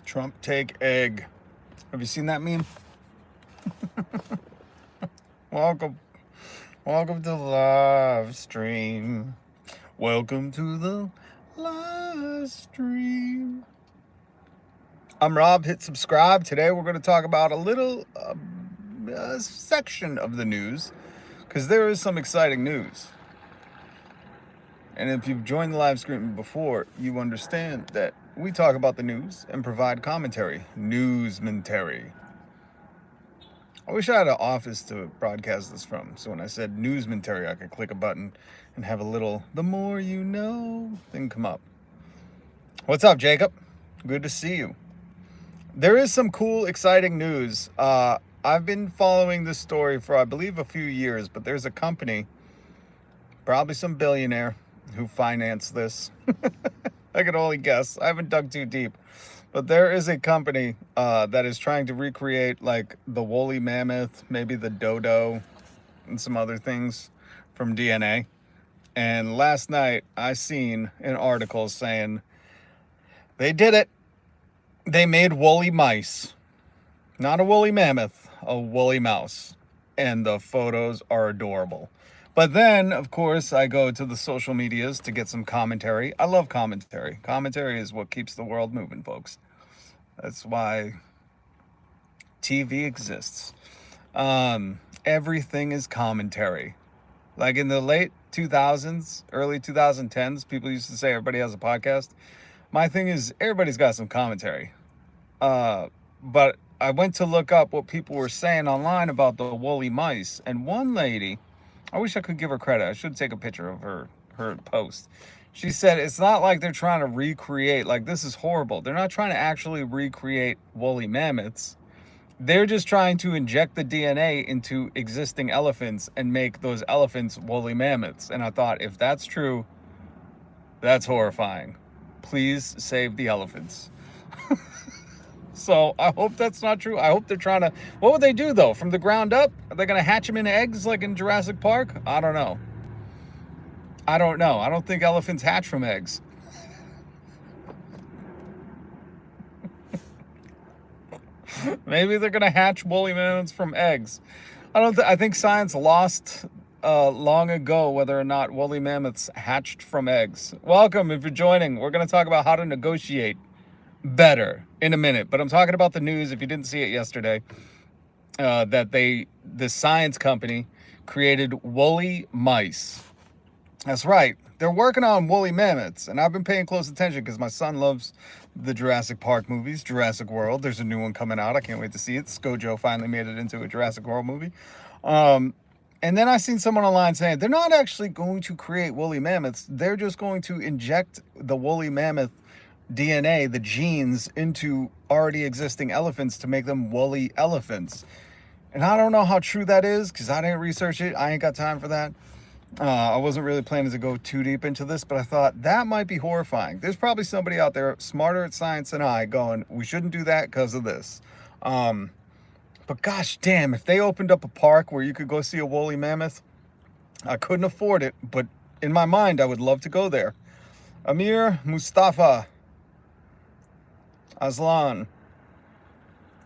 Trump take egg. Have you seen that meme? Welcome. Welcome to the live stream. Welcome to the live stream. I'm Rob. Hit subscribe. Today we're going to talk about a little section of the news because there is some exciting news. And if you've joined the live stream before, you understand that we talk about the news and provide commentary. Newsmentary. I wish I had an office to broadcast this from. So when I said newsmentary, I could click a button and have a little "the more you know" thing come up. What's up, Jacob? Good to see you. There is some cool, exciting news. I've been following this story for, I believe, a few years, but there's a company, probably some billionaire, who financed this. I can only guess. I haven't dug too deep. But there is a company that is trying to recreate like the woolly mammoth, maybe the dodo, and some other things from DNA. And last night I seen an article saying they did it. They made woolly mice. Not a woolly mammoth, a woolly mouse. And the photos are adorable. But then, of course, I go to the social medias to get some commentary. I love commentary. Commentary is what keeps the world moving, folks. That's why TV exists. Everything is commentary. Like in the late 2000s, early 2010s, people used to say everybody has a podcast. My thing is, everybody's got some commentary. But I went to look up what people were saying online about the woolly mice. And one lady, I wish I could give her credit. I should take a picture of her post. She said it's not like they're trying to recreate, like this is horrible. They're not trying to actually recreate woolly mammoths. They're just trying to inject the DNA into existing elephants and make those elephants woolly mammoths. And I thought, if that's true, that's horrifying. Please save the elephants. So I hope that's not true. I hope they're trying to, what would they do though? From the ground up? Are they going to hatch them in eggs like in Jurassic Park? I don't know. I don't think elephants hatch from eggs. Maybe they're going to hatch woolly mammoths from eggs. I think science lost long ago whether or not woolly mammoths hatched from eggs. Welcome if you're joining. We're going to talk about how to negotiate better in a minute, but I'm talking about the news. If you didn't see it yesterday, that this science company created woolly mice. That's right, they're working on woolly mammoths, and I've been paying close attention because my son loves the Jurassic Park movies. Jurassic World, there's a new one coming out. I can't wait to see it. Scojo finally made it into a Jurassic World movie. And then I seen someone online saying they're not actually going to create woolly mammoths. They're just going to inject the woolly mammoth DNA, the genes, into already existing elephants to make them woolly elephants. And I don't know how true that is because I didn't research it. I ain't got time for that. I wasn't really planning to go too deep into this, but I thought that might be horrifying. There's probably somebody out there smarter at science than I going, we shouldn't do that because of this. But gosh damn, if they opened up a park where you could go see a woolly mammoth, I couldn't afford it, but in my mind, I would love to go there. Amir, Mustafa, Aslan,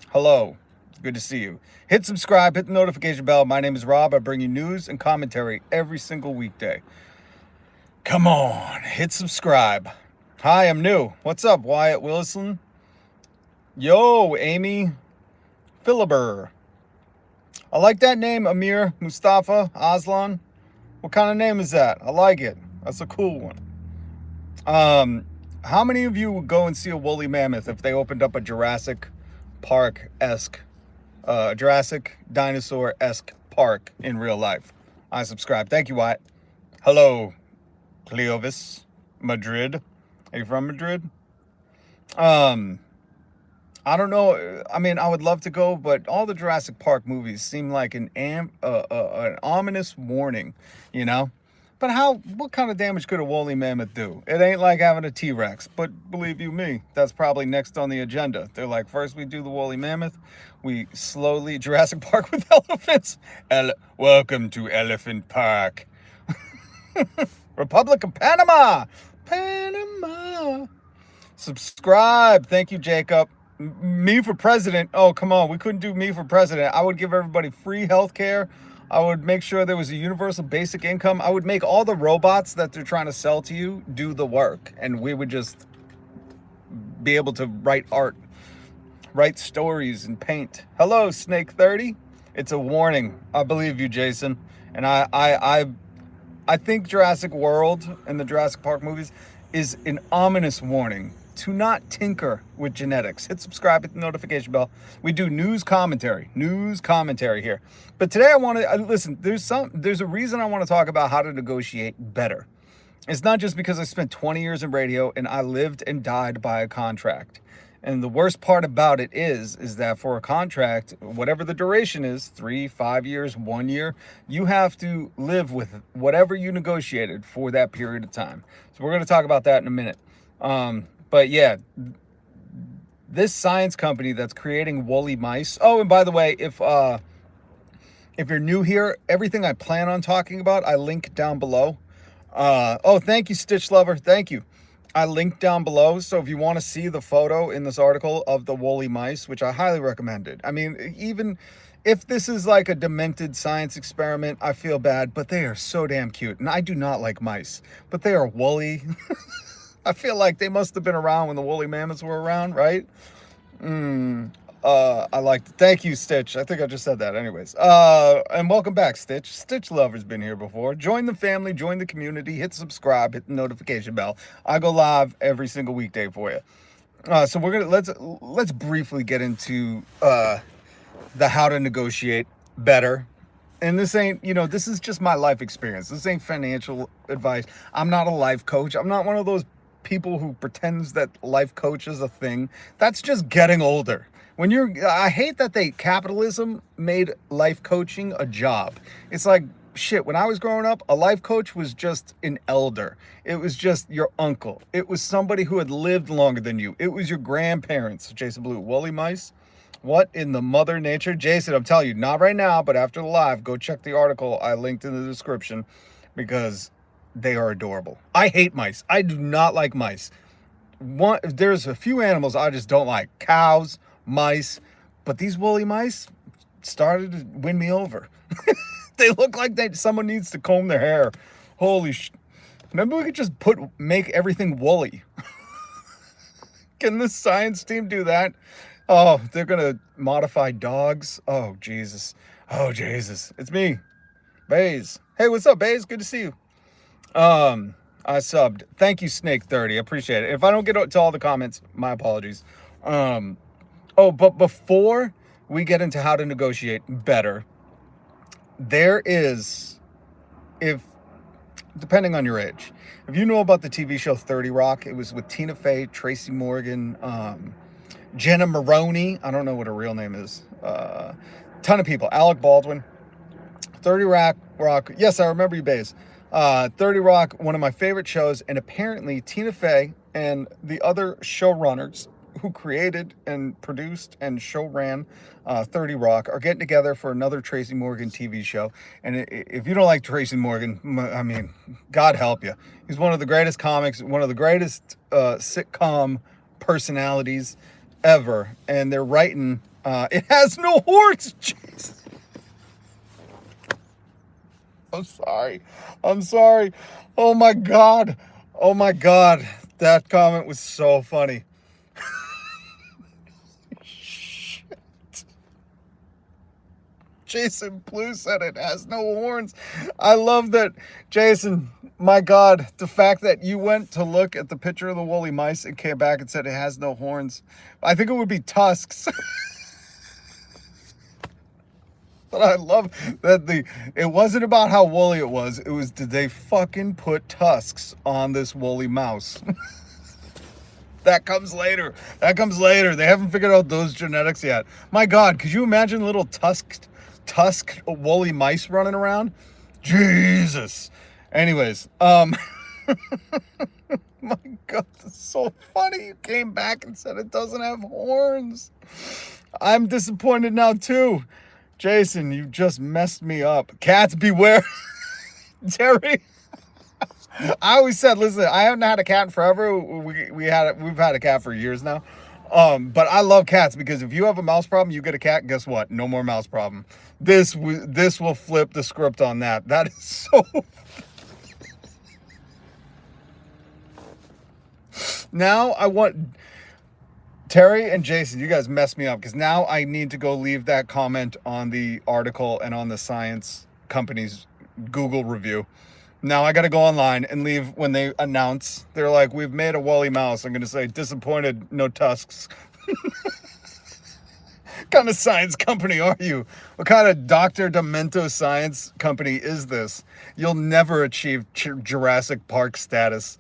hello, good to see you. Hit subscribe, hit the notification bell. My name is Rob. I bring you news and commentary every single weekday. Come on, hit subscribe. Hi, I'm new. What's up, Wyatt Wilson? Yo, Amy Philibur. I like that name, Amir, Mustafa, Aslan. What kind of name is that? I like it. That's a cool one. How many of you would go and see a woolly mammoth if they opened up a Jurassic Park-esque, Jurassic dinosaur-esque park in real life? I subscribe. Thank you, Wyatt. Hello, Cleovis, Madrid. Are you from Madrid? I don't know. I mean, I would love to go, but all the Jurassic Park movies seem like an ominous warning, you know? But what kind of damage could a woolly mammoth do? It ain't like having a T-Rex, but believe you me, that's probably next on the agenda. They're like, first we do the woolly mammoth, we slowly Jurassic Park with elephants. Welcome to Elephant Park. Republic of Panama. Panama. Subscribe. Thank you, Jacob. Me for president. Oh, come on. We couldn't do me for president. I would give everybody free health care. I would make sure there was a universal basic income. I would make all the robots that they're trying to sell to you do the work. And we would just be able to write art, write stories, and paint. Hello, Snake 30. It's a warning. I believe you, Jason. And I think Jurassic World and the Jurassic Park movies is an ominous warning to not tinker with genetics. Hit subscribe, hit the notification bell. We do news commentary here. But today I want to listen. There's a reason I want to talk about how to negotiate better. It's not just because I spent 20 years in radio and I lived and died by a contract. And the worst part about it is that for a contract, whatever the duration is, 3, 5 years, 1 year, you have to live with whatever you negotiated for that period of time. So we're going to talk about that in a minute. But yeah, this science company that's creating woolly mice. Oh, and by the way, if you're new here, everything I plan on talking about, I link down below. Oh, thank you, Stitch Lover. Thank you. I linked down below, so if you want to see the photo in this article of the woolly mice, which I highly recommend it. I mean, even if this is like a demented science experiment, I feel bad, but they are so damn cute. And I do not like mice, but they are woolly. I feel like they must have been around when the woolly mammoths were around, right? I liked it. Thank you, Stitch. I think I just said that anyways. And welcome back, Stitch. Stitch Lover's been here before. Join the family, join the community, hit subscribe, hit the notification bell. I go live every single weekday for you. So we're gonna let's briefly get into the how to negotiate better. And this ain't, this is just my life experience. This ain't financial advice. I'm not a life coach. I'm not one of those people who pretends that life coach is a thing. That's just getting older. I hate that capitalism made life coaching a job. It's like, shit, when I was growing up, a life coach was just an elder. It was just your uncle. It was somebody who had lived longer than you. It was your grandparents. Jason Blue, woolly mice? What in the mother nature? Jason, I'm telling you, not right now, but after the live, go check the article I linked in the description because they are adorable. I hate mice. I do not like mice. There's a few animals I just don't like. Cows, mice, but these woolly mice started to win me over. They look like someone needs to comb their hair. Holy shit. Maybe we could just make everything woolly. Can this science team do that? Oh, they're gonna modify dogs. Oh, Jesus. Oh, Jesus. It's me, Baze. Hey, what's up, Baze? Good to see you. I subbed. Thank you, Snake 30. I appreciate it. If I don't get to all the comments, my apologies. Oh, but before we get into how to negotiate better, there is, depending on your age, if you know about the TV show 30 Rock, it was with Tina Fey, Tracy Morgan, Jenna Maroney. I don't know what her real name is. Ton of people. Alec Baldwin. 30 Rock. Yes, I remember you, Baze. 30 Rock, one of my favorite shows, and apparently Tina Fey and the other showrunners who created and produced and show ran 30 Rock are getting together for another Tracy Morgan TV show. And if you don't like Tracy Morgan, I mean, God help you. He's one of the greatest comics, one of the greatest sitcom personalities ever. And they're writing, It Has No Horns. Jesus. I'm sorry. Oh my God. That comment was so funny. Shit. Jason Blue said it has no horns. I love that, Jason. My God, the fact that you went to look at the picture of the woolly mice and came back and said it has no horns. I think it would be tusks. But I love that it wasn't about how woolly it was. It was, did they fucking put tusks on this woolly mouse? That comes later. They haven't figured out those genetics yet. My God, could you imagine little tusked woolly mice running around? Jesus. Anyways, my God, that's so funny. You came back and said it doesn't have horns. I'm disappointed now too. Jason, you just messed me up. Cats beware. Terry. I always said, listen, I haven't had a cat in forever. We've had a cat for years now. But I love cats because if you have a mouse problem, you get a cat. Guess what? No more mouse problem. This will flip the script on that. That is so. Now I want Terry and Jason. You guys messed me up because now I need to go leave that comment on the article and on the science company's Google review. Now I got to go online and leave when they announce. They're like, we've made a woolly mouse. I'm going to say, disappointed, no tusks. What kind of science company are you? What kind of Dr. Demento science company is this? You'll never achieve Jurassic Park status.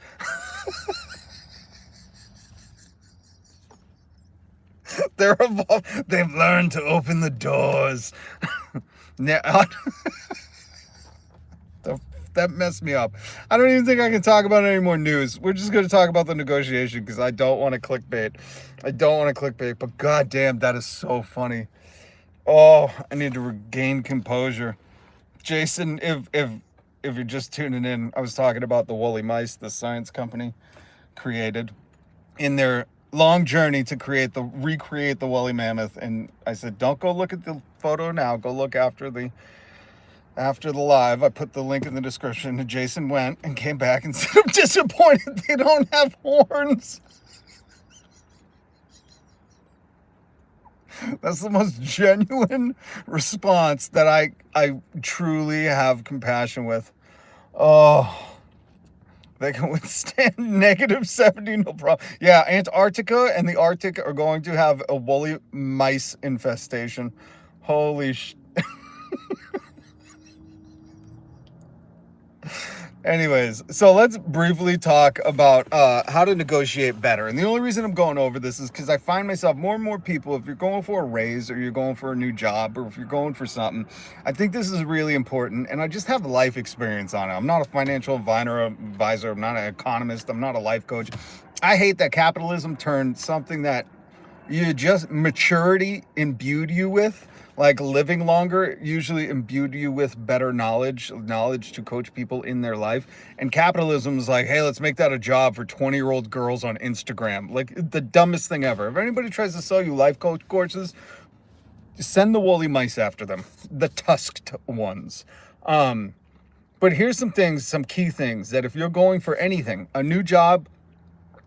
They're evolved. They've learned to open the doors. That messed me up. I don't even think I can talk about any more news. We're just going to talk about the negotiation because I don't want to clickbait. But goddamn, that is so funny. Oh, I need to regain composure. Jason, if you're just tuning in, I was talking about the woolly mice the science company created in their long journey to recreate the woolly mammoth. And I said, don't go look at the photo now. Go look after the live. I put the link in the description, and Jason went and came back and said, I'm disappointed they don't have horns. That's the most genuine response that I truly have compassion with. Oh, they can withstand -70, no problem. Yeah, Antarctica and the Arctic are going to have a woolly mice infestation. Holy sh... Anyways, so let's briefly talk about how to negotiate better. And the only reason I'm going over this is because I find myself more and more people, if you're going for a raise or you're going for a new job or if you're going for something, I think this is really important. And I just have life experience on it. I'm not a financial advisor. I'm not an economist. I'm not a life coach. I hate that capitalism turned something that you just maturity imbued you with, like living longer, usually imbued you with better knowledge to coach people in their life. And capitalism is like, hey, let's make that a job for 20-year-old girls on Instagram. Like the dumbest thing ever. If anybody tries to sell you life coach courses, send the woolly mice after them, the tusked ones. But here's some key things that if you're going for anything, a new job,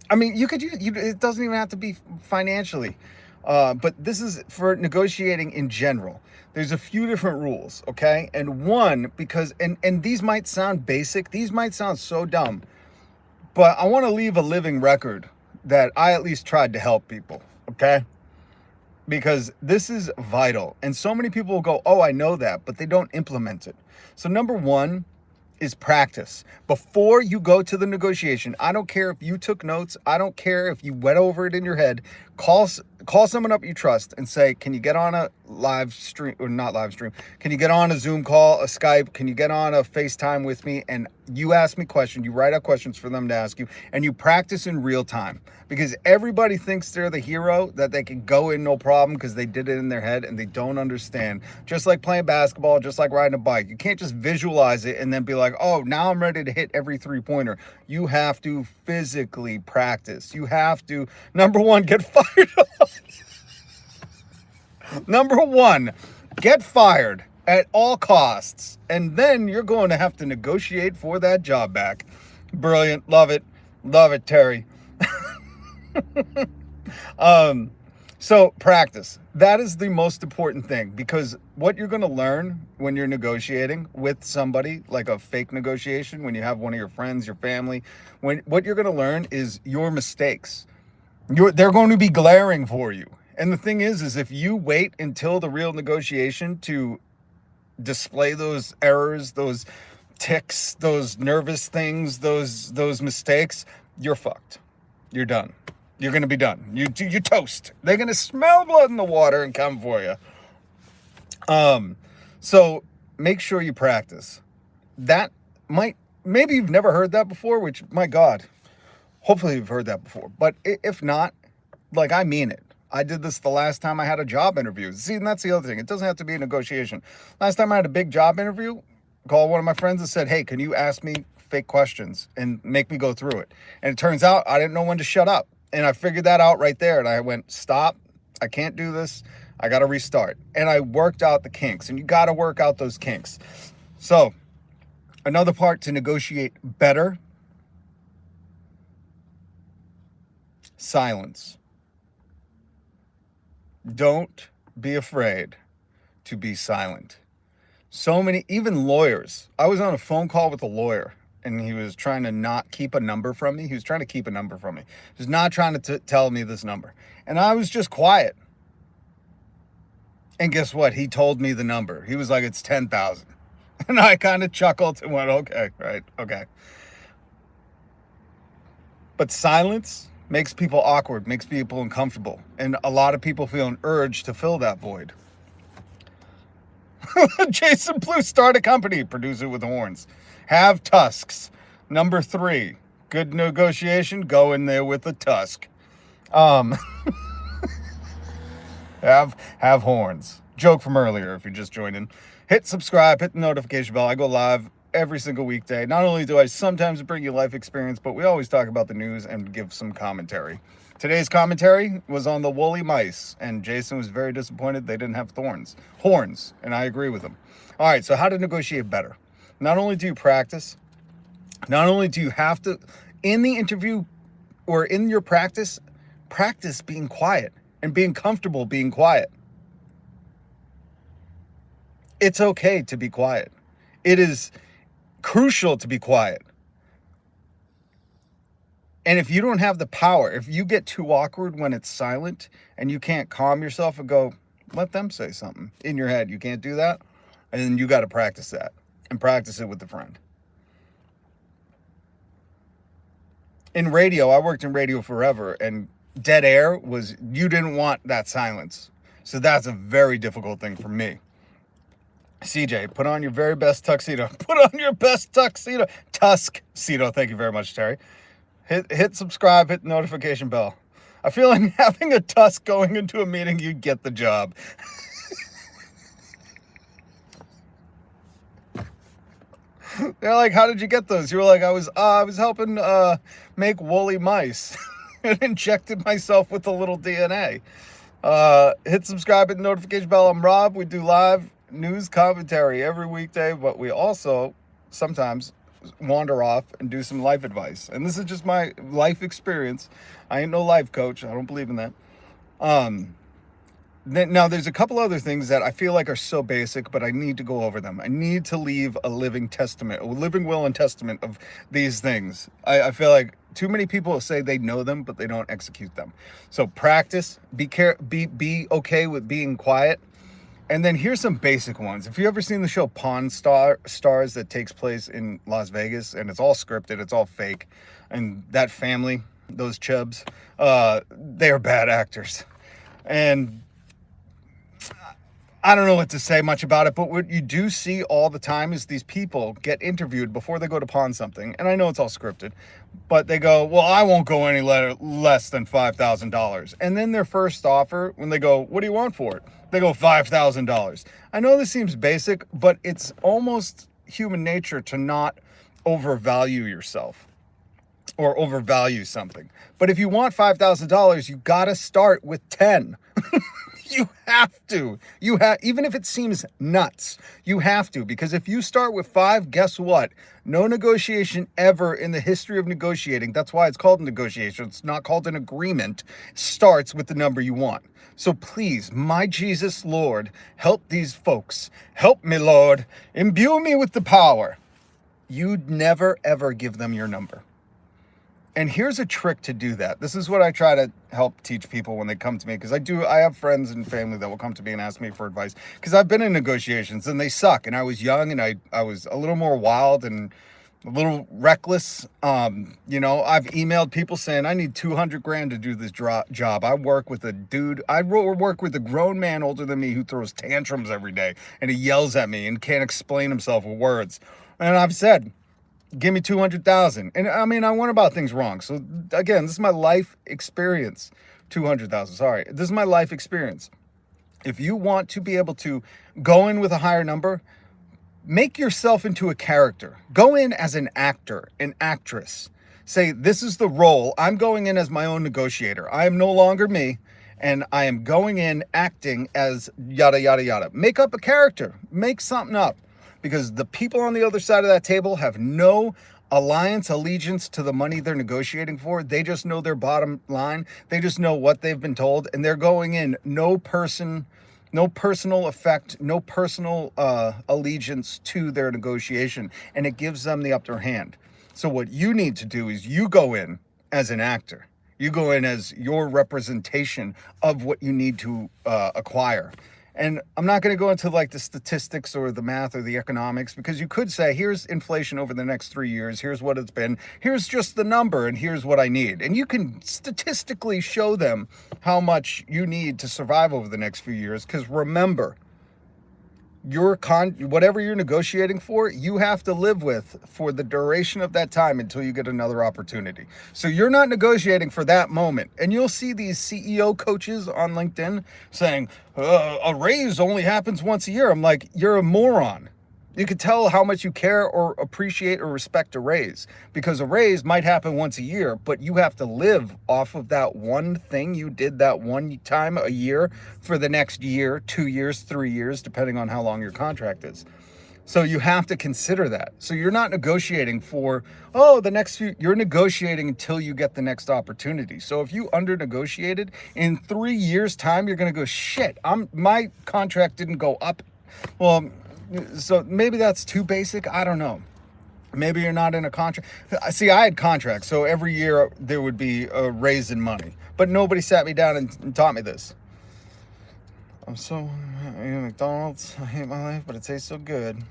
I mean, it doesn't even have to be financially. But this is for negotiating in general. There's a few different rules, okay? And one, because, and these might sound basic, these might sound so dumb, but I want to leave a living record that I at least tried to help people, okay? Because this is vital. And so many people will go, oh, I know that, but they don't implement it. So number one is practice. Before you go to the negotiation, I don't care if you took notes. I don't care if you went over it in your head. Call someone up you trust and say, can you get on a live stream, or not live stream? Can you get on a Zoom call, a Skype? Can you get on a FaceTime with me? And you ask me questions. You write out questions for them to ask you, and you practice in real time. Because everybody thinks they're the hero, that they can go in no problem because they did it in their head, and they don't understand. Just like playing basketball, just like riding a bike. You can't just visualize it and then be like, oh, now I'm ready to hit every three-pointer. You have to physically practice. You have to, number one, get fired. Number one, get fired at all costs. And then you're going to have to negotiate for that job back. Brilliant. Love it. Love it, Terry. So practice. That is the most important thing, because what you're going to learn when you're negotiating with somebody, like a fake negotiation, when you have one of your friends, your family, what you're going to learn is your mistakes. They're going to be glaring for you. And the thing is if you wait until the real negotiation to display those errors, those tics, those nervous things, those mistakes, you're fucked. You're done. You're going to be done. You're toast. They're going to smell blood in the water and come for you. So make sure you practice. Maybe you've never heard that before, which, my God, hopefully you've heard that before. But if not, like, I mean it. I did this the last time I had a job interview. See, and that's the other thing. It doesn't have to be a negotiation. Last time I had a big job interview, called one of my friends and said, hey, can you ask me fake questions and make me go through it? And it turns out I didn't know when to shut up. And I figured that out right there. And I went, stop. I can't do this. I got to restart. And I worked out the kinks. And you got to work out those kinks. So another part to negotiate better: silence. Don't be afraid to be silent. So many, even lawyers. I was on a phone call with a lawyer, and he was trying to not keep a number from me. He was trying to keep a number from me. He was not trying to tell me this number. And I was just quiet. And guess what? He told me the number. He was like, it's 10,000. And I kind of chuckled and went, okay, right, okay. But silence makes people awkward, makes people uncomfortable. And a lot of people feel an urge to fill that void. Jason Blue, start a company, produce it with horns. Have tusks. Number 3, good negotiation, go in there with a tusk. Have horns. Joke from earlier if you're just joining. Hit subscribe, hit the notification bell. I go live every single weekday. Not only do I sometimes bring you life experience, but we always talk about the news and give some commentary. Today's commentary was on the woolly mice, and Jason was very disappointed they didn't have horns, and I agree with him. All right, so how to negotiate better. Not only do you practice, not only do you have to, in the interview or in your practice being quiet and being comfortable being quiet. It's okay to be quiet. It is crucial to be quiet. And if you don't have the power, if you get too awkward when it's silent and you can't calm yourself and go, let them say something in your head, you can't do that. And then you got to practice that and practice it with a friend. In radio, I worked in radio forever, and dead air was, you didn't want that silence. So that's a very difficult thing for me. CJ, put on your very best tuxedo. Put on your best tuxedo. Tuxedo. Thank you very much, Terry. Hit subscribe, hit the notification bell. I feel like having a tusk going into a meeting, you'd get the job. They're like, how did you get those? You were like, I was helping make woolly mice and injected myself with a little DNA. Hit subscribe, hit the notification bell. I'm Rob. We do live news commentary every weekday, but we also sometimes wander off and do some life advice. And this is just my life experience. I ain't no life coach. I don't believe in that. Now, there's a couple other things that I feel like are so basic, but I need to go over them. I need to leave a living testament, a living will and testament of these things. I feel like too many people say they know them, but they don't execute them. So practice, be okay with being quiet. And then here's some basic ones. If you ever seen the show Pawn Stars that takes place in Las Vegas, and it's all scripted, it's all fake, and that family, those chubs, they are bad actors. And I don't know what to say much about it, but what you do see all the time is these people get interviewed before they go to pawn something. And I know it's all scripted, but they go, well, I won't go any less than $5,000. And then their first offer, when they go, what do you want for it? They go $5,000. I know this seems basic, but it's almost human nature to not overvalue yourself or overvalue something. But if you want $5,000, you got to start with 10. You have to. Even if it seems nuts, you have to, because if you start with 5, guess what? No negotiation ever in the history of negotiating, that's why it's called a negotiation, it's not called an agreement, starts with the number you want. So please, my Jesus Lord, help these folks. Help me, Lord. Imbue me with the power. You'd never, ever give them your number. And here's a trick to do that. This is what I try to help teach people when they come to me, because I have friends and family that will come to me and ask me for advice, because I've been in negotiations and they suck. And I was young and I was a little more wild and a little reckless. I've emailed people saying I need 200 grand to do this job. I work with a dude. I work with a grown man older than me who throws tantrums every day and he yells at me and can't explain himself with words. And I've said, give me 200,000. And I mean, I went about things wrong. So again, this is my life experience. 200,000. Sorry. This is my life experience. If you want to be able to go in with a higher number, make yourself into a character. Go in as an actor, an actress. Say, this is the role. I'm going in as my own negotiator. I am no longer me, and I am going in acting as yada, yada, yada. Make up a character. Make something up. Because the people on the other side of that table have no allegiance to the money they're negotiating for. They just know their bottom line. They just know what they've been told, and they're going in no personal effect, no personal allegiance to their negotiation, and it gives them the upper hand. So what you need to do is you go in as an actor. You go in as your representation of what you need to acquire. And I'm not going to go into like the statistics or the math or the economics, because you could say, here's inflation over the next 3 years. Here's what it's been. Here's just the number, and here's what I need. And you can statistically show them how much you need to survive over the next few years. Because remember, whatever you're negotiating for, you have to live with for the duration of that time until you get another opportunity. So you're not negotiating for that moment. And you'll see these CEO coaches on LinkedIn saying, a raise only happens once a year. I'm like, you're a moron. You could tell how much you care or appreciate or respect a raise, because a raise might happen once a year, but you have to live off of that one thing you did that one time a year for the next year, 2 years, 3 years, depending on how long your contract is. So you have to consider that. So you're not negotiating for, you're negotiating until you get the next opportunity. So if you under negotiated, in 3 years time, you're going to go, shit, my contract didn't go up. Well, so maybe that's too basic. I don't know. Maybe you're not in a contract. See, I had contracts, so every year there would be a raise in money. But nobody sat me down and taught me this. I'm so McDonald's. I hate my life, but it tastes so good.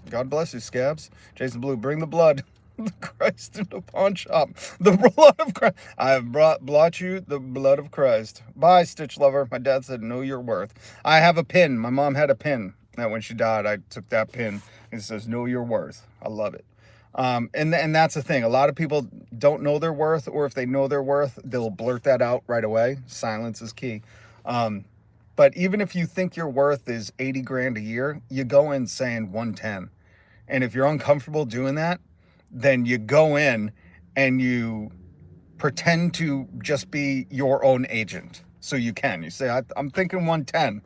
God bless you, Scabs. Jason Blue, bring the blood. The Christ in the pawn shop. The blood of Christ. I have brought you the blood of Christ. Bye, Stitch Lover. My dad said, know your worth. I have a pin. My mom had a pin. That when she died, I took that pin. It says, know your worth. I love it. And that's the thing. A lot of people don't know their worth, or if they know their worth, they'll blurt that out right away. Silence is key. But even if you think your worth is 80 grand a year, you go in saying 110. And if you're uncomfortable doing that, then you go in and you pretend to just be your own agent. So you can. You say, I'm thinking 110.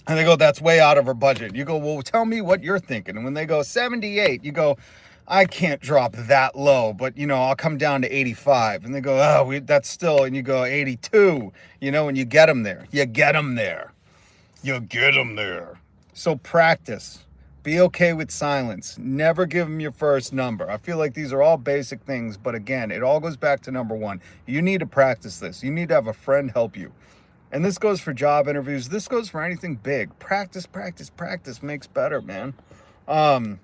And they go, that's way out of our budget. You go, well, tell me what you're thinking. And when they go 78, you go, I can't drop that low, but I'll come down to 85. And they go, that's still, and you go 82, and you get them there. You get them there. You get them there. So practice. Be okay with silence. Never give them your first number. I feel like these are all basic things, but again, it all goes back to number one. You need to practice this. You need to have a friend help you. And this goes for job interviews. This goes for anything big. Practice, practice, practice makes better, man. And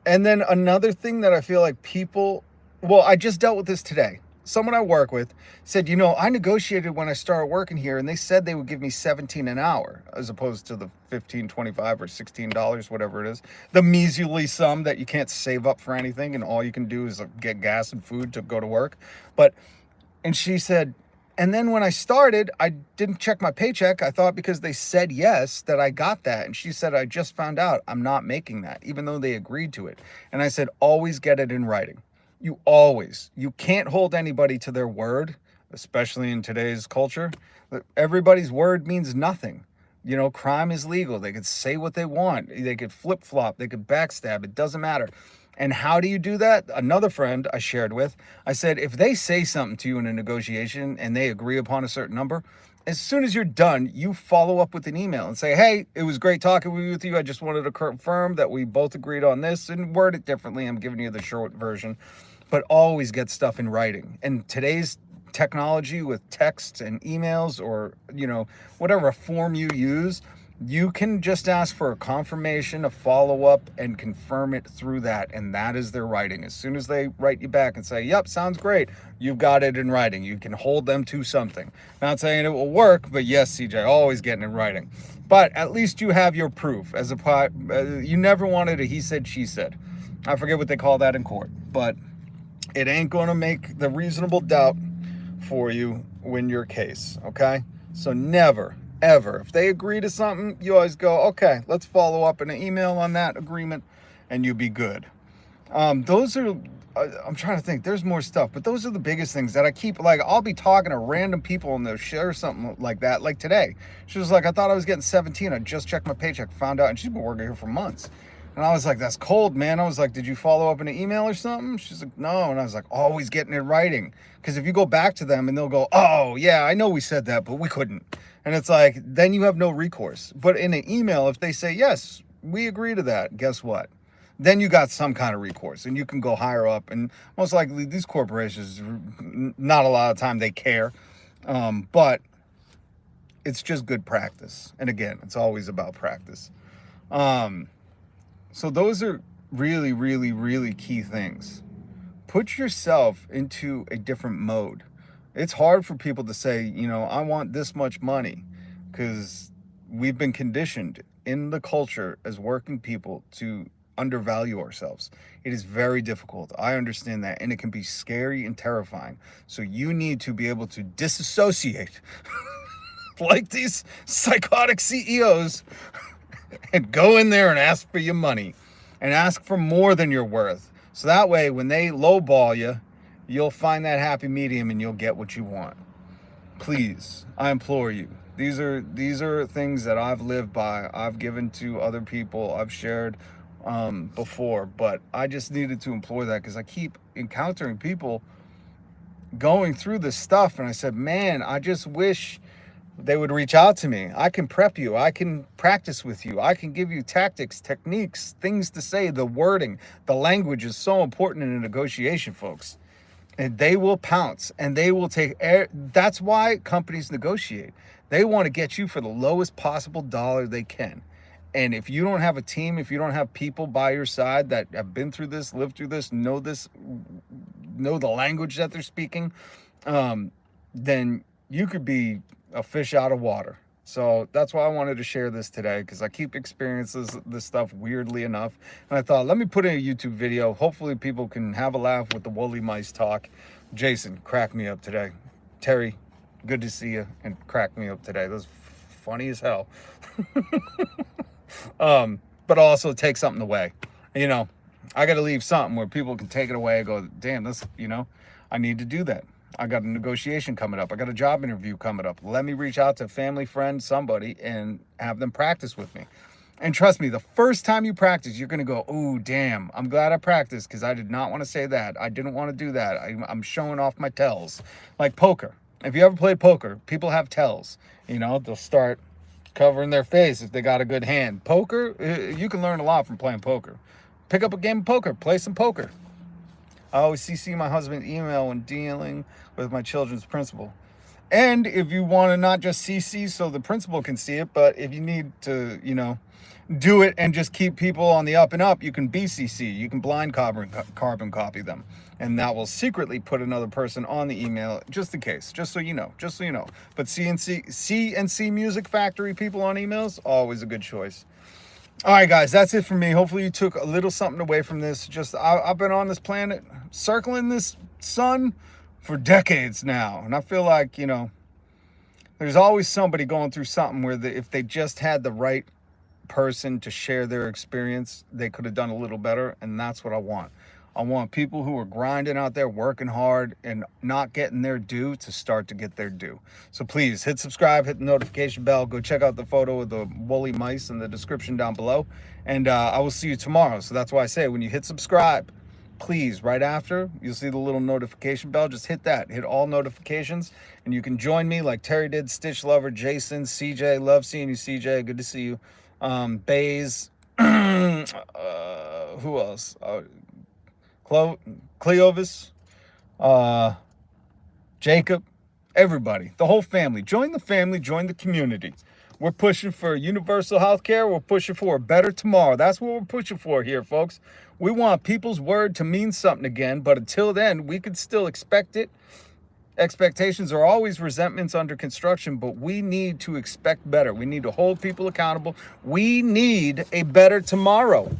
then another thing that I feel like I just dealt with this today. Someone I work with said, I negotiated when I started working here, and they said they would give me $17 an hour as opposed to the $15, $25, or $16, whatever it is. The measly sum that you can't save up for anything, and all you can do is get gas and food to go to work. And she said, and then when I started, I didn't check my paycheck. I thought because they said yes that I got that. And she said, I just found out I'm not making that, even though they agreed to it. And I said, always get it in writing. You can't hold anybody to their word, especially in today's culture. Everybody's word means nothing. Crime is legal. They could say what they want. They could flip-flop. They could backstab. It doesn't matter. And how do you do that? Another friend I shared with, I said, if they say something to you in a negotiation and they agree upon a certain number, as soon as you're done, you follow up with an email and say, hey, it was great talking with you. I just wanted to confirm that we both agreed on this, and word it differently. I'm giving you the short version, but always get stuff in writing. And today's technology with texts and emails, or, whatever form you use, you can just ask for a confirmation, a follow-up, and confirm it through that. And that is their writing. As soon as they write you back and say, yep, sounds great, you've got it in writing. You can hold them to something. Not saying it will work, but yes, CJ, always getting in writing. But at least you have your proof. You never wanted a he said, she said. I forget what they call that in court. But it ain't going to make the reasonable doubt for you win your case, okay? So never, ever. If they agree to something, you always go, okay, let's follow up in an email on that agreement, and you be good. Those are I'm trying to think. There's more stuff, but those are the biggest things that I keep. Like, I'll be talking to random people and they'll share something like that. Like today, she was like, I thought I was getting 17. I just checked my paycheck, found out, and she's been working here for months. And I was like, that's cold, man. I was like, did you follow up in an email or something? She's like, no. And I was like, always getting it writing. Because if you go back to them and they'll go, oh, yeah, I know we said that, but we couldn't. And it's like, then you have no recourse. But in an email, if they say, yes, we agree to that, guess what? Then you got some kind of recourse and you can go higher up. And most likely these corporations, not a lot of time they care. But it's just good practice. And again, it's always about practice. So those are really, really, really key things. Put yourself into a different mode. It's hard for people to say, you know, I want this much money, because we've been conditioned in the culture as working people to undervalue ourselves. It is very difficult. I understand that. And it can be scary and terrifying. So you need to be able to disassociate like these psychotic CEOs and go in there and ask for your money and ask for more than you're worth. So that way, when they lowball you, you'll find that happy medium and you'll get what you want. Please, I implore you. These are things that I've lived by. I've given to other people. I've shared before, but I just needed to implore that because I keep encountering people going through this stuff, and I said, man, I just wish they would reach out to me. I can prep you. I can practice with you. I can give you tactics, techniques, things to say. The wording, the language is so important in a negotiation, folks. And they will pounce and they will take air. That's why companies negotiate. They want to get you for the lowest possible dollar they can. And if you don't have a team, if you don't have people by your side that have been through this, lived through this, know the language that they're speaking, then you could be a fish out of water. So that's why I wanted to share this today, because I keep experiencing this stuff weirdly enough. And I thought, let me put in a YouTube video. Hopefully people can have a laugh with the woolly mice talk. Jason, crack me up today. Terry, good to see you, and crack me up today. That was funny as hell. But also take something away. You know, I got to leave something where people can take it away and go, damn, this, you know, I need to do that. I got a negotiation coming up. I got a job interview coming up. Let me reach out to family, friend, somebody, and have them practice with me. And trust me, the first time you practice, you're going to go, oh, damn, I'm glad I practiced, because I did not want to say that. I didn't want to do that. I'm showing off my tells. Like poker. If you ever played poker, people have tells. You know, they'll start covering their face if they got a good hand. Poker, you can learn a lot from playing poker. Pick up a game of poker. Play some poker. I always CC my husband's email when dealing with my children's principal. And if you want to not just CC so the principal can see it, but if you need to, you know, do it and just keep people on the up and up, you can BCC. You can blind carbon copy them. And that will secretly put another person on the email, just in case, just so you know. But CNC Music Factory people on emails, always a good choice. All right, guys, that's it for me. Hopefully you took a little something away from this. Just I've been on this planet, circling this sun for decades now. And I feel like, you know, there's always somebody going through something where if they just had the right person to share their experience, they could have done a little better. And that's what I want. I want people who are grinding out there, working hard, and not getting their due to start to get their due. So please hit subscribe, hit the notification bell, go check out the photo of the woolly mice in the description down below. And I will see you tomorrow. So that's why I say, when you hit subscribe, please, right after, you'll see the little notification bell. Just hit that, hit all notifications, and you can join me like Terry did, Stitch Lover, Jason, CJ. Love seeing you, CJ. Good to see you. Baze, who else? Cleovis, Jacob, everybody, the whole family. Join the family, join the community. We're pushing for universal health care. We're pushing for a better tomorrow. That's what we're pushing for here, folks. We want people's word to mean something again, but until then, we could still expect it. Expectations are always resentments under construction, but we need to expect better. We need to hold people accountable. We need a better tomorrow.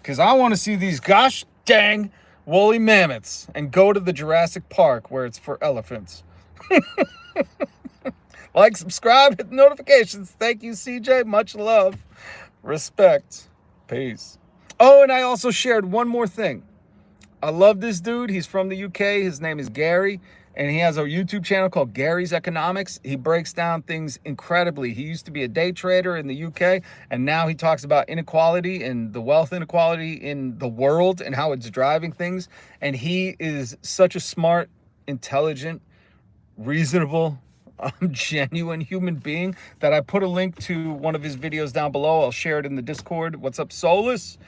Because I want to see these gosh dang woolly mammoths and go to the Jurassic Park where it's for elephants. Like, subscribe, hit the notifications. Thank you, CJ. Much love. Respect. Peace. Oh, and I also shared one more thing. I love this dude. He's from the UK. His name is Gary, and he has a YouTube channel called Gary's Economics. He breaks down things incredibly. He used to be a day trader in the UK, and now he talks about inequality and the wealth inequality in the world and how it's driving things. And he is such a smart, intelligent, reasonable, genuine human being that I put a link to one of his videos down below. I'll share it in the Discord. What's up, Solus?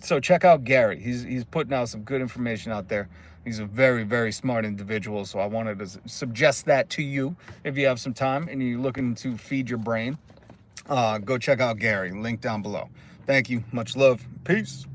So check out Gary. He's putting out some good information out there. He's a very, very smart individual. So I wanted to suggest that to you if you have some time and you're looking to feed your brain. Go check out Gary. Link down below. Thank you. Much love. Peace.